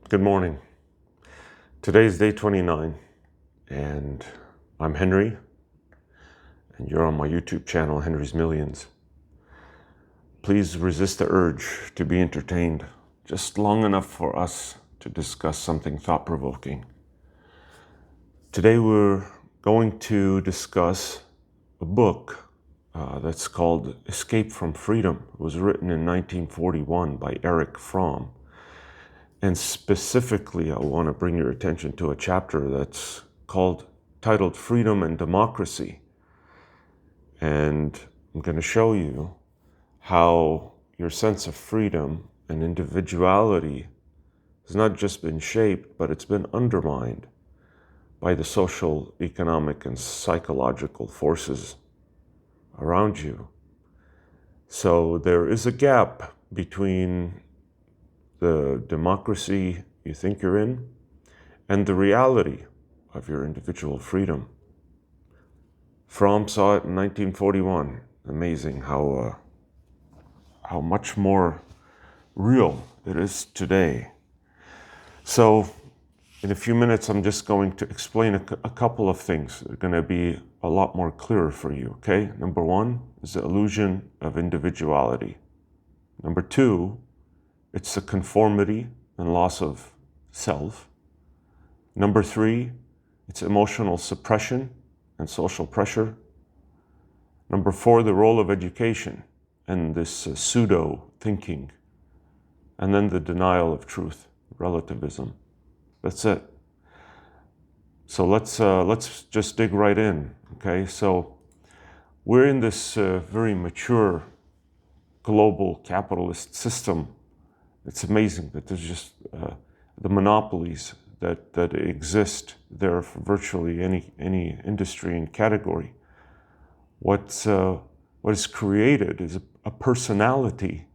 Good morning. Today is day 29, and I'm Henry, and you're on my YouTube channel, Henry's Millions. Please resist the urge to be entertained just long enough for us to discuss something thought-provoking. Today we're going to discuss a book that's called Escape from Freedom. It was written in 1941 by Erich Fromm. And specifically, I want to bring your attention to a chapter that's titled Freedom and Democracy. And I'm going to show you how your sense of freedom and individuality has not just been shaped, but it's been undermined by the social, economic, and psychological forces around you. So there is a gap between the democracy you think you're in and the reality of your individual freedom. Fromm saw it in 1941. Amazing how much more real it is today. So in a few minutes, I'm just going to explain a couple of things that are going to be a lot more clearer for you, okay? Number one is the illusion of individuality. Number two, it's the conformity and loss of self. Number three, it's emotional suppression and social pressure. Number four, the role of education and this pseudo-thinking. And then the denial of truth, relativism. That's it. So let's just dig right in, okay? So we're in this very mature global capitalist system. It's amazing that there's just the monopolies that exist there for virtually any industry and category. What is created is a personality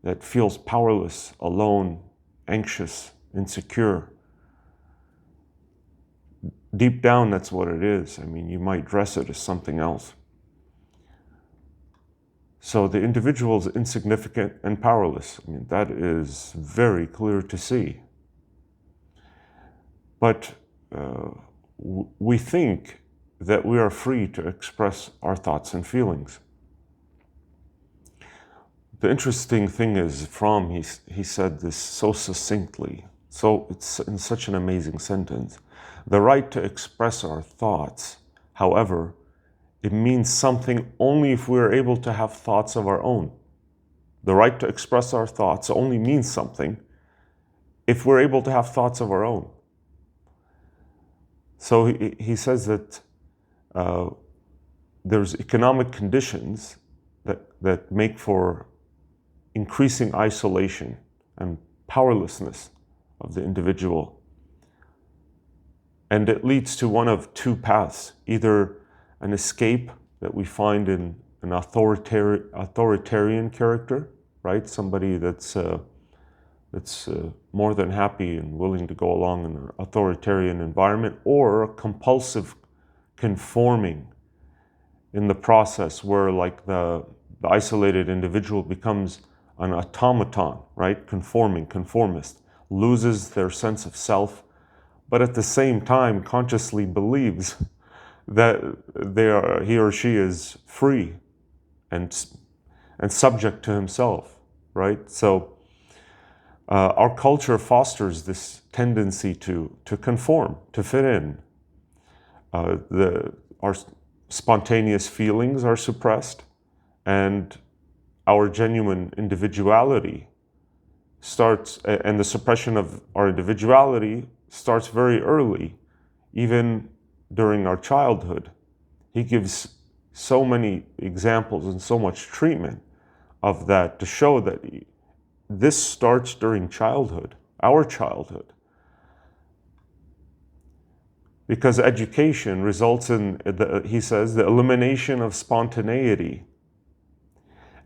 that feels powerless, alone, anxious, insecure. Deep down, that's what it is. I mean, you might dress it as something else. So the individual is insignificant and powerless. I mean, that is very clear to see. But we think that we are free to express our thoughts and feelings. The interesting thing is, Fromm, he said this so succinctly. So it's in such an amazing sentence. The right to express our thoughts, however, it means something only if we're able to have thoughts of our own. The right to express our thoughts only means something if we're able to have thoughts of our own. So he says that there's economic conditions that make for increasing isolation and powerlessness of the individual. And it leads to one of two paths, either an escape that we find in an authoritarian character, right? Somebody that's more than happy and willing to go along in an authoritarian environment, or a compulsive conforming in the process where like the isolated individual becomes an automaton, right? Conformist, loses their sense of self, but at the same time consciously believes that he or she is free and subject to himself, right? So our culture fosters this tendency to conform, to fit in. Our spontaneous feelings are suppressed, and our genuine individuality and the suppression of our individuality starts very early, even during our childhood. He gives so many examples and so much treatment of that to show that this starts during childhood, our childhood. Because education results in, he says, the elimination of spontaneity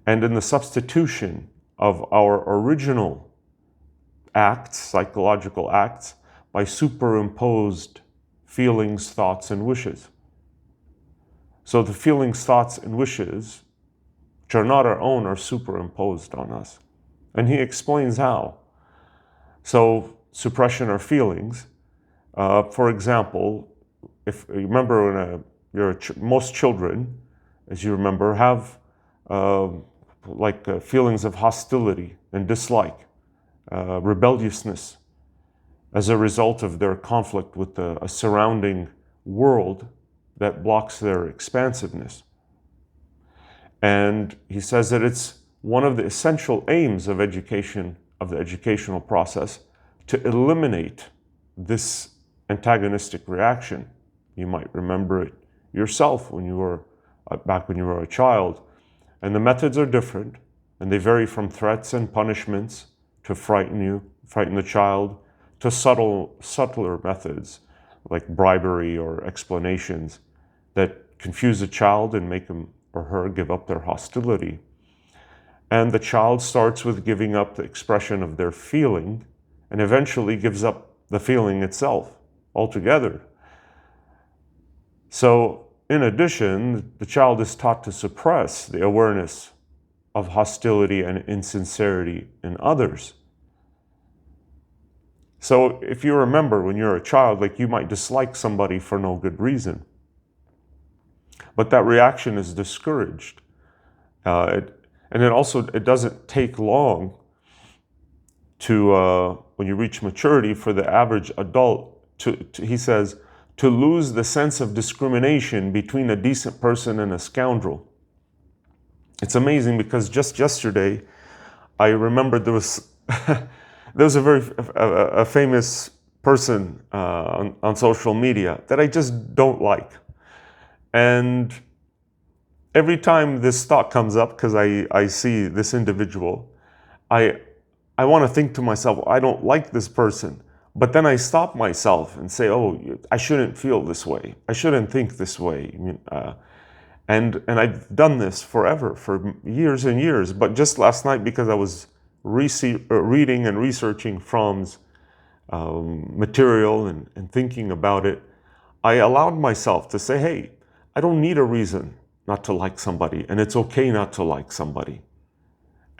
and in the substitution of our original acts, psychological acts, by superimposed feelings, thoughts, and wishes. So the feelings, thoughts, and wishes, which are not our own, are superimposed on us. And he explains how. So suppression or feelings. For example, if you remember when most children, as you remember, have feelings of hostility and dislike, rebelliousness, as a result of their conflict with a surrounding world that blocks their expansiveness. And he says that it's one of the essential aims of education, of the educational process, to eliminate this antagonistic reaction. You might remember it yourself when you were back when you were a child. And the methods are different, and they vary from threats and punishments to frighten the child, to subtler methods like bribery or explanations that confuse a child and make him or her give up their hostility. And the child starts with giving up the expression of their feeling and eventually gives up the feeling itself altogether. So, in addition, the child is taught to suppress the awareness of hostility and insincerity in others. So if you remember when you're a child, like you might dislike somebody for no good reason, but that reaction is discouraged. And it doesn't take long to, when you reach maturity, for the average adult he says, to lose the sense of discrimination between a decent person and a scoundrel. It's amazing because just yesterday, I remembered there was a famous person on social media that I just don't like. And every time this thought comes up, because I see this individual, I want to think to myself, I don't like this person. But then I stop myself and say, oh, I shouldn't feel this way. I shouldn't think this way. And I've done this forever, for years and years. But just last night, because I was reading and researching Fromm's material and thinking about it, I allowed myself to say, hey, I don't need a reason not to like somebody, and it's okay not to like somebody.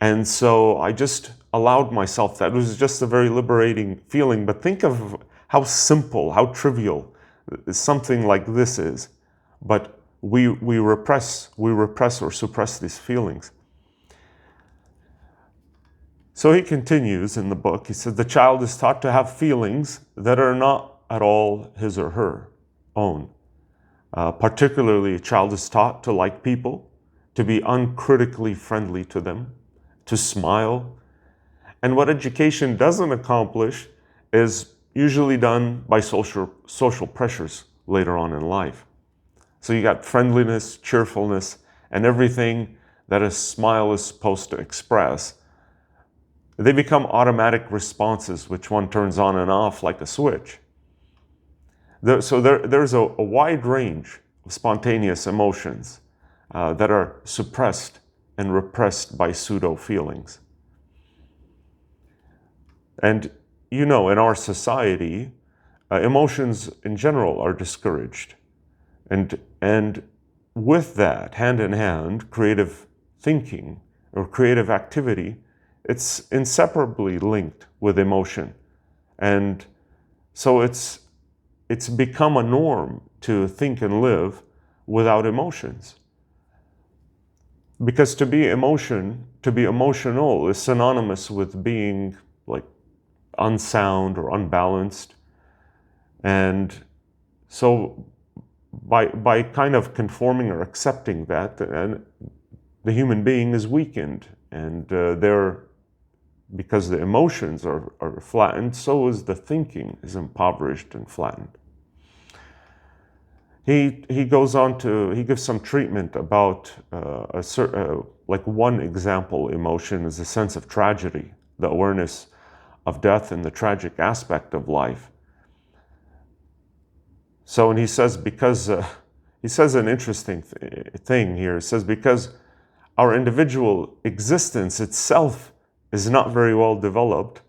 And so I just allowed myself that. It was just a very liberating feeling. But think of how simple, how trivial something like this is. But we repress or suppress these feelings. So he continues in the book. He says, the child is taught to have feelings that are not at all his or her own. Particularly, a child is taught to like people, to be uncritically friendly to them, to smile. And what education doesn't accomplish is usually done by social pressures later on in life. So you got friendliness, cheerfulness, and everything that a smile is supposed to express. They become automatic responses, which one turns on and off like a switch. There's a wide range of spontaneous emotions that are suppressed and repressed by pseudo-feelings. And in our society, emotions in general are discouraged. And with that, hand in hand, creative thinking or creative activity, it's inseparably linked with emotion. And so it's become a norm to think and live without emotions. Because to be emotional is synonymous with being like unsound or unbalanced. And so by kind of conforming or accepting that, and the human being is weakened, and because the emotions are flattened, so is the thinking is impoverished and flattened. He goes on he gives some treatment about like one example emotion is a sense of tragedy, the awareness of death and the tragic aspect of life. So, and he says he says an interesting thing here. He says because our individual existence itself is not very well developed,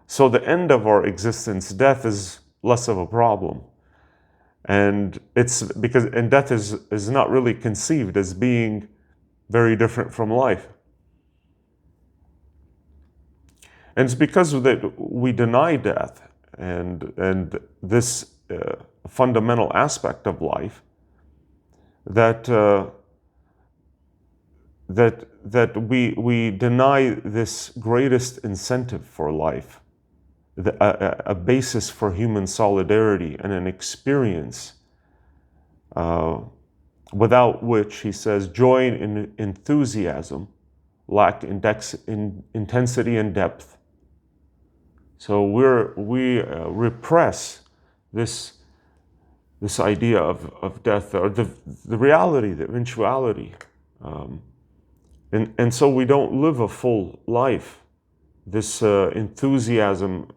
so the end of our existence, death, is less of a problem. And death is not really conceived as being very different from life. And it's because of that we deny death and this fundamental aspect of life that we deny this greatest incentive for life, a basis for human solidarity and an experience without which, he says, joy and enthusiasm lack intensity and depth. So we repress this idea of death, or the reality, the eventuality. And so we don't live a full life. This enthusiasm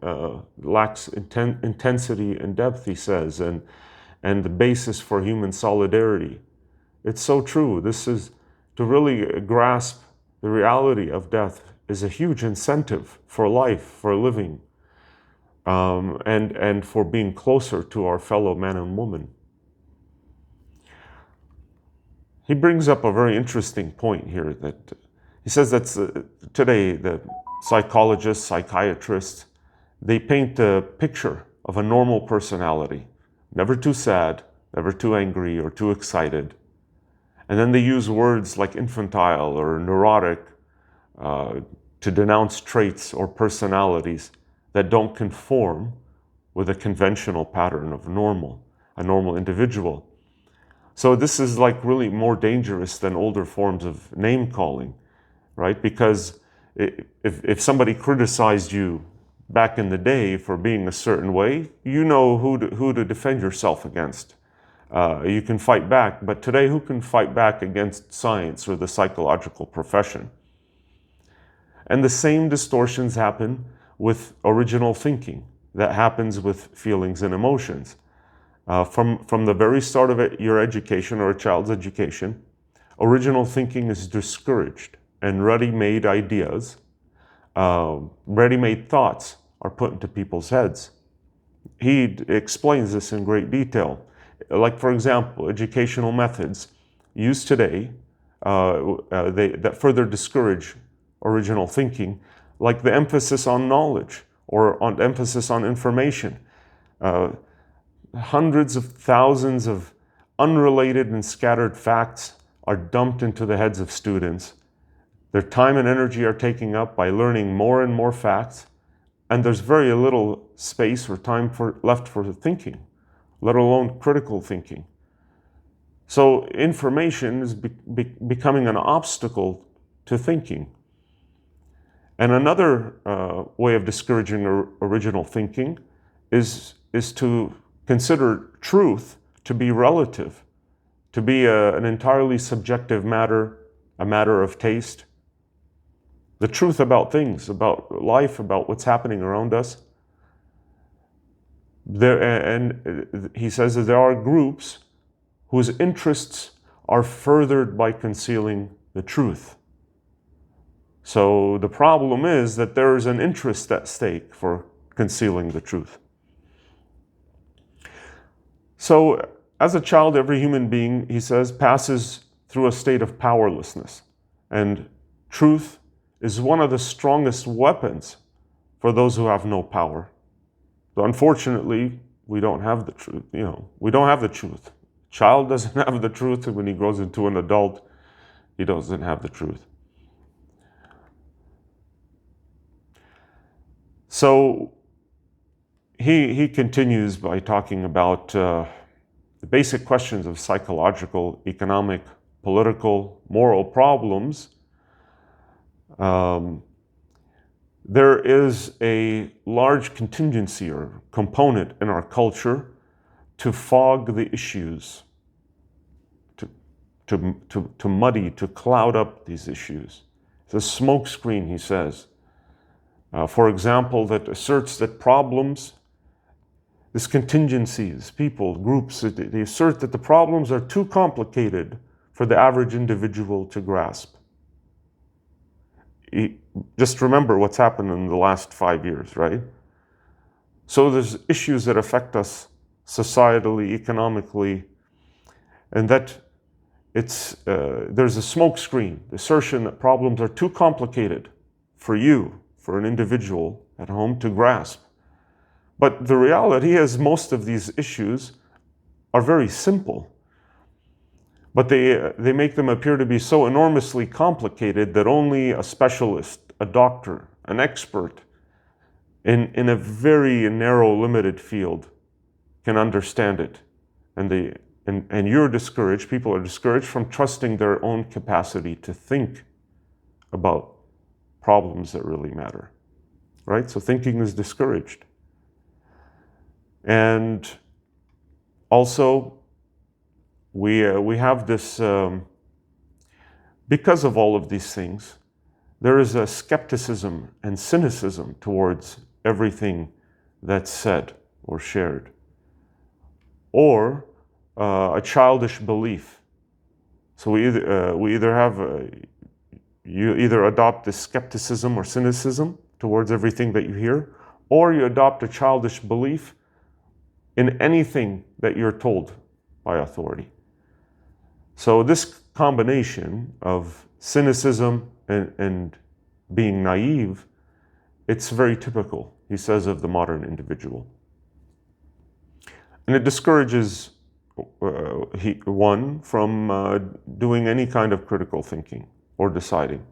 lacks intensity and depth, he says, and the basis for human solidarity. It's so true. This is, to really grasp the reality of death is a huge incentive for life, for living, and for being closer to our fellow man and woman. He brings up a very interesting point here, that he says that today the psychologists, psychiatrists, they paint a picture of a normal personality, never too sad, never too angry or too excited. And then they use words like infantile or neurotic to denounce traits or personalities that don't conform with a conventional pattern of a normal individual. So this is like really more dangerous than older forms of name calling, right? Because if somebody criticized you back in the day for being a certain way, you know who to defend yourself against. You can fight back, but today who can fight back against science or the psychological profession? And the same distortions happen with original thinking that happens with feelings and emotions. From the very start of your education or a child's education, original thinking is discouraged, and ready-made ideas, ready-made thoughts are put into people's heads. He explains this in great detail. Like, for example, educational methods used today that further discourage original thinking, like the emphasis on knowledge or on emphasis on information. Hundreds of thousands of unrelated and scattered facts are dumped into the heads of students. Their time and energy are taken up by learning more and more facts, and there's very little space or time left for thinking, let alone critical thinking. So information is becoming an obstacle to thinking. And another way of discouraging original thinking is to consider truth to be relative, to be an entirely subjective matter, a matter of taste. The truth about things, about life, about what's happening around us. And he says that there are groups whose interests are furthered by concealing the truth. So the problem is that there is an interest at stake for concealing the truth. So as a child, every human being, he says, passes through a state of powerlessness. And truth is one of the strongest weapons for those who have no power. So unfortunately, we don't have the truth. We don't have the truth. Child doesn't have the truth, and when he grows into an adult, he doesn't have the truth. So he continues by talking about the basic questions of psychological, economic, political, moral problems. There is a large contingency or component in our culture to fog the issues, to muddy, to cloud up these issues. It's a smoke screen, he says. For example, that asserts that problems, these contingencies, people, groups, they assert that the problems are too complicated for the average individual to grasp. Just remember what's happened in the last 5 years, right? So there's issues that affect us societally, economically, and that there's a smoke screen, the assertion that problems are too complicated for you, for an individual at home to grasp. But the reality is most of these issues are very simple. But they make them appear to be so enormously complicated that only a specialist, a doctor, an expert in a very narrow, limited field can understand it. And you're discouraged, people are discouraged from trusting their own capacity to think about problems that really matter, right? So thinking is discouraged. And also, we have this, because of all of these things, there is a skepticism and cynicism towards everything that's said or shared. Or a childish belief. So you either adopt this skepticism or cynicism towards everything that you hear, or you adopt a childish belief in anything that you're told by authority. So this combination of cynicism and being naive, it's very typical, he says, of the modern individual. And it discourages one from doing any kind of critical thinking or deciding.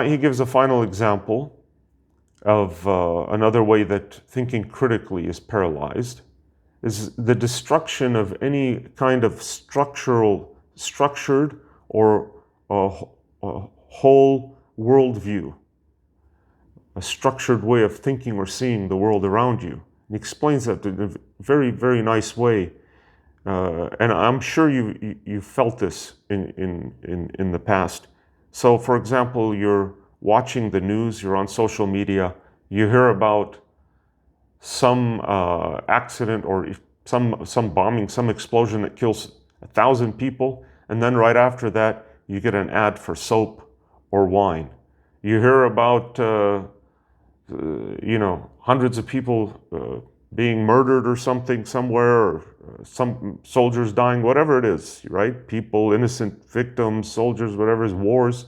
He gives a final example of another way that thinking critically is paralyzed, is the destruction of any kind of structured or whole worldview, a structured way of thinking or seeing the world around you. He explains that in a very, very nice way. And I'm sure you felt this in the past. So, for example, you're watching the news, you're on social media, you hear about some accident or some bombing, some explosion that kills 1,000 people, and then right after that, you get an ad for soap or wine. You hear about hundreds of people being murdered or something somewhere, or some soldiers dying, whatever it is, right? People, innocent victims, soldiers, whatever it is, wars.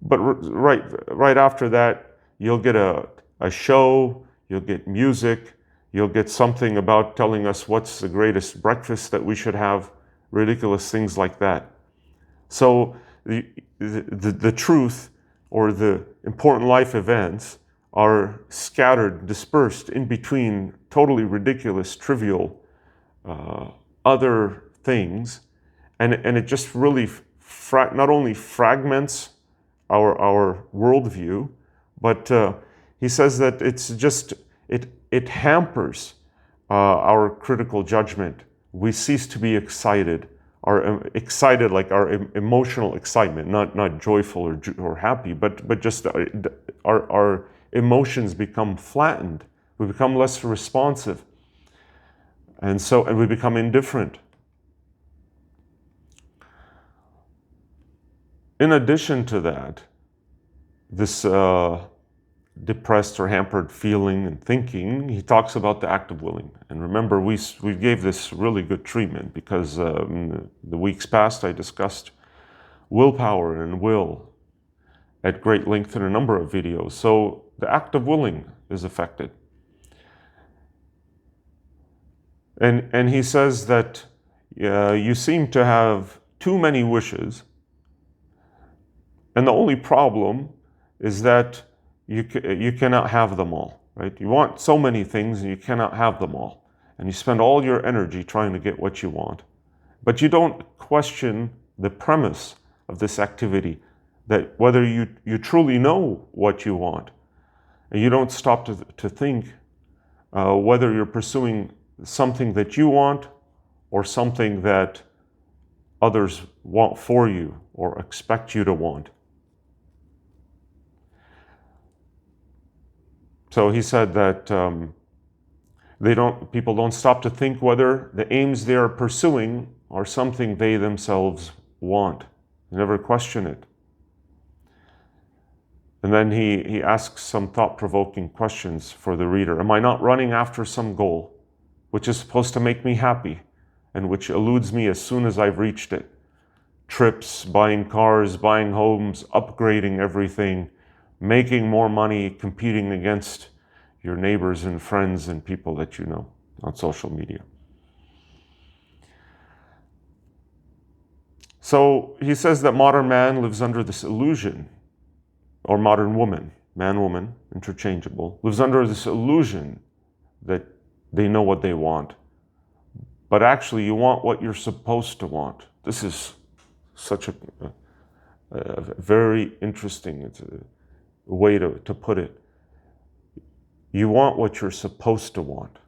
But right after that, you'll get a show, you'll get music, you'll get something about telling us what's the greatest breakfast that we should have, ridiculous things like that. So the truth or the important life events are scattered, dispersed in between totally ridiculous, trivial other things, and it just really not only fragments our worldview, but he says that it's just it hampers our critical judgment. We cease to be excited. Excited, like our emotional excitement, not joyful or happy, but just our emotions become flattened. We become less responsive, and we become indifferent. In addition to that, this depressed or hampered feeling and thinking, he talks about the act of willing. And remember, we gave this really good treatment because the weeks past I discussed willpower and will at great length in a number of videos. So the act of willing is affected. And he says that you seem to have too many wishes, and the only problem is that you cannot have them all, right? You want so many things and you cannot have them all. And you spend all your energy trying to get what you want. But you don't question the premise of this activity, that whether you truly know what you want, and you don't stop to think whether you're pursuing something that you want or something that others want for you or expect you to want. So he said that people don't stop to think whether the aims they are pursuing are something they themselves want. They never question it. And then he asks some thought-provoking questions for the reader. Am I not running after some goal, which is supposed to make me happy, and which eludes me as soon as I've reached it? Trips, buying cars, buying homes, upgrading everything, making more money, competing against your neighbors and friends and people that you know on social media. So he says that modern man lives under this illusion, or modern woman, man, woman, interchangeable, lives under this illusion that they know what they want. But actually, you want what you're supposed to want. This is such a very interesting way to put it. You want what you're supposed to want.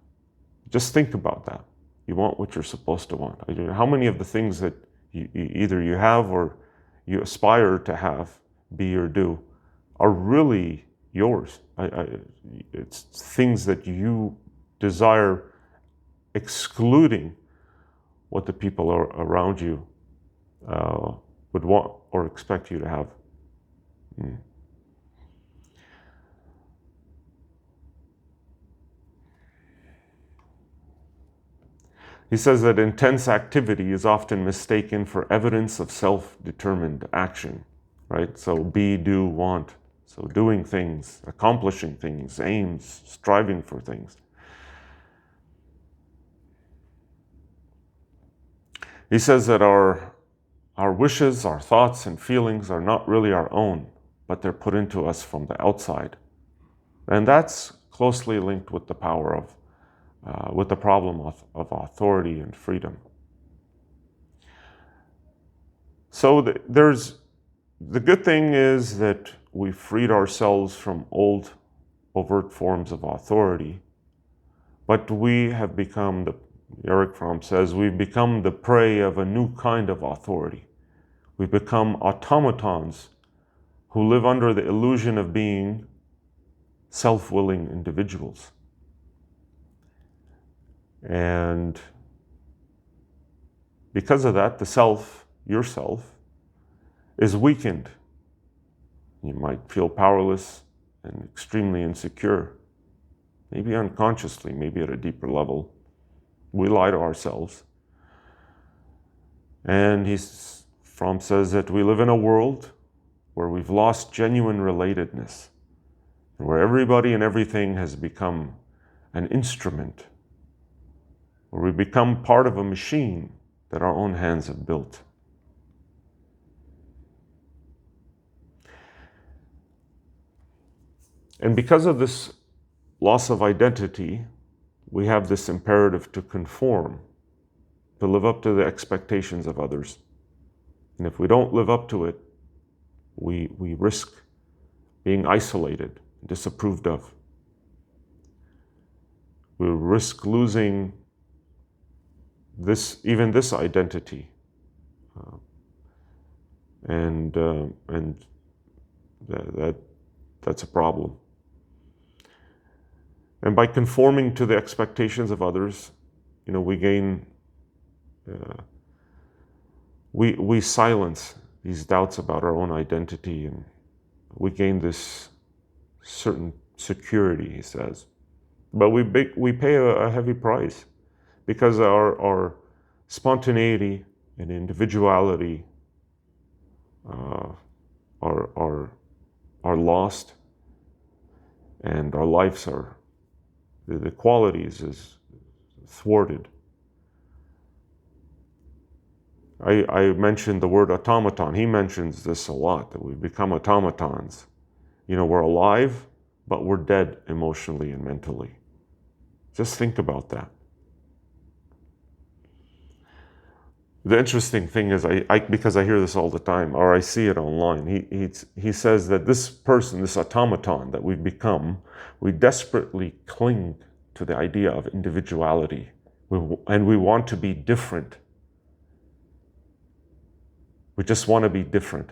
Just think about that. You want what you're supposed to want. How many of the things that either you have or you aspire to have, be or do, are really yours? It's things that you desire, excluding what the people around you would want or expect you to have. He says that intense activity is often mistaken for evidence of self-determined action, right? So be, do, want. So doing things, accomplishing things, aims, striving for things. He says that our wishes, our thoughts and feelings are not really our own, but they're put into us from the outside. And that's closely linked with the power of, with the problem of authority and freedom. So the good thing is that we freed ourselves from old overt forms of authority, but we have become, Erich Fromm says, we've become the prey of a new kind of authority. We've become automatons who live under the illusion of being self-willing individuals. And because of that, the self, yourself, is weakened. You might feel powerless and extremely insecure, maybe unconsciously, maybe at a deeper level. We lie to ourselves. And Fromm says that we live in a world where we've lost genuine relatedness, and where everybody and everything has become an instrument, where we become part of a machine that our own hands have built. And because of this loss of identity, we have this imperative to conform, to live up to the expectations of others. And if we don't live up to it, we risk being isolated, disapproved of. We risk losing even this identity, and that's a problem. And by conforming to the expectations of others, we gain, we silence these doubts about our own identity, and we gain this certain security, he says. But we pay a heavy price, because our spontaneity and individuality are lost, and our lives are, the qualities is thwarted. I mentioned the word automaton. He mentions this a lot, that we've become automatons. We're alive, but we're dead emotionally and mentally. Just think about that. The interesting thing is, because I hear this all the time, or I see it online, he says that this person, this automaton that we've become, we desperately cling to the idea of individuality, and we want to be different. We just want to be different.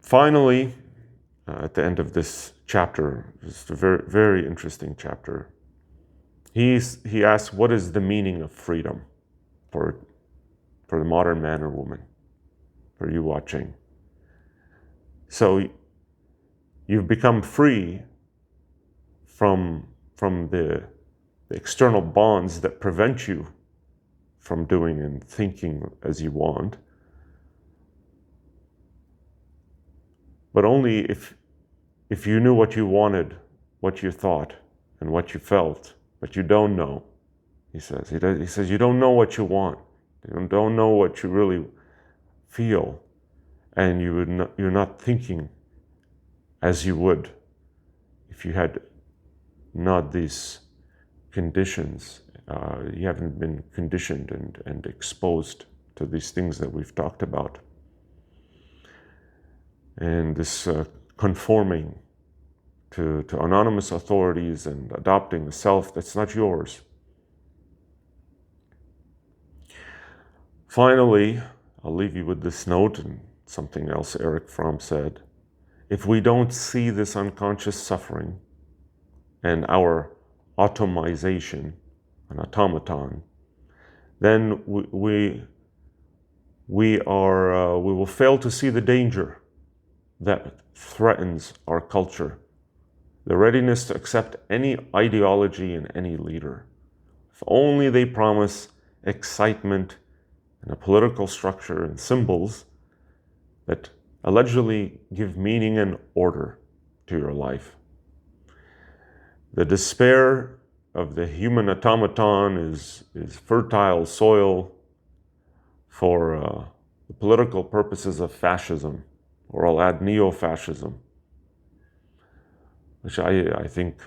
Finally, at the end of this chapter, it's a very, very interesting chapter, he asks, what is the meaning of freedom for the modern man or woman, for you watching? So you've become free from the external bonds that prevent you from doing and thinking as you want. but only if you knew what you wanted, what you thought, and what you felt, but you don't know, he says. He says, you don't know what you want. You don't know what you really feel, and you're not thinking as you would if you had not these conditions. You haven't been conditioned and exposed to these things that we've talked about. And this conforming to anonymous authorities and adopting a self that's not yours. Finally, I'll leave you with this note and something else Erich Fromm said. If we don't see this unconscious suffering and our automization, an automaton, then we will fail to see the danger that threatens our culture, the readiness to accept any ideology and any leader. If only they promise excitement and a political structure and symbols that allegedly give meaning and order to your life. The despair of the human automaton is fertile soil for the political purposes of fascism, or I'll add neo-fascism, which I think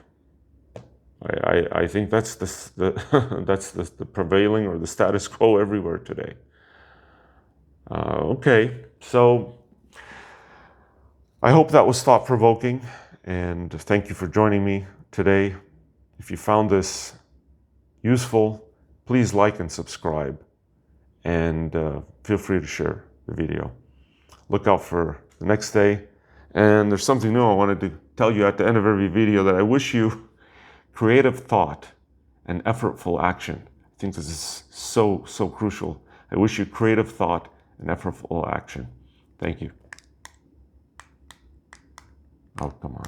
that's the prevailing or the status quo everywhere today. Okay, so I hope that was thought-provoking, and thank you for joining me today. If you found this useful, please like and subscribe, and feel free to share the video. Look out for the next day. And there's something new I wanted to tell you at the end of every video, that I wish you creative thought and effortful action. I think this is so crucial. I wish you creative thought and effortful action. Thank you. Oh, come on.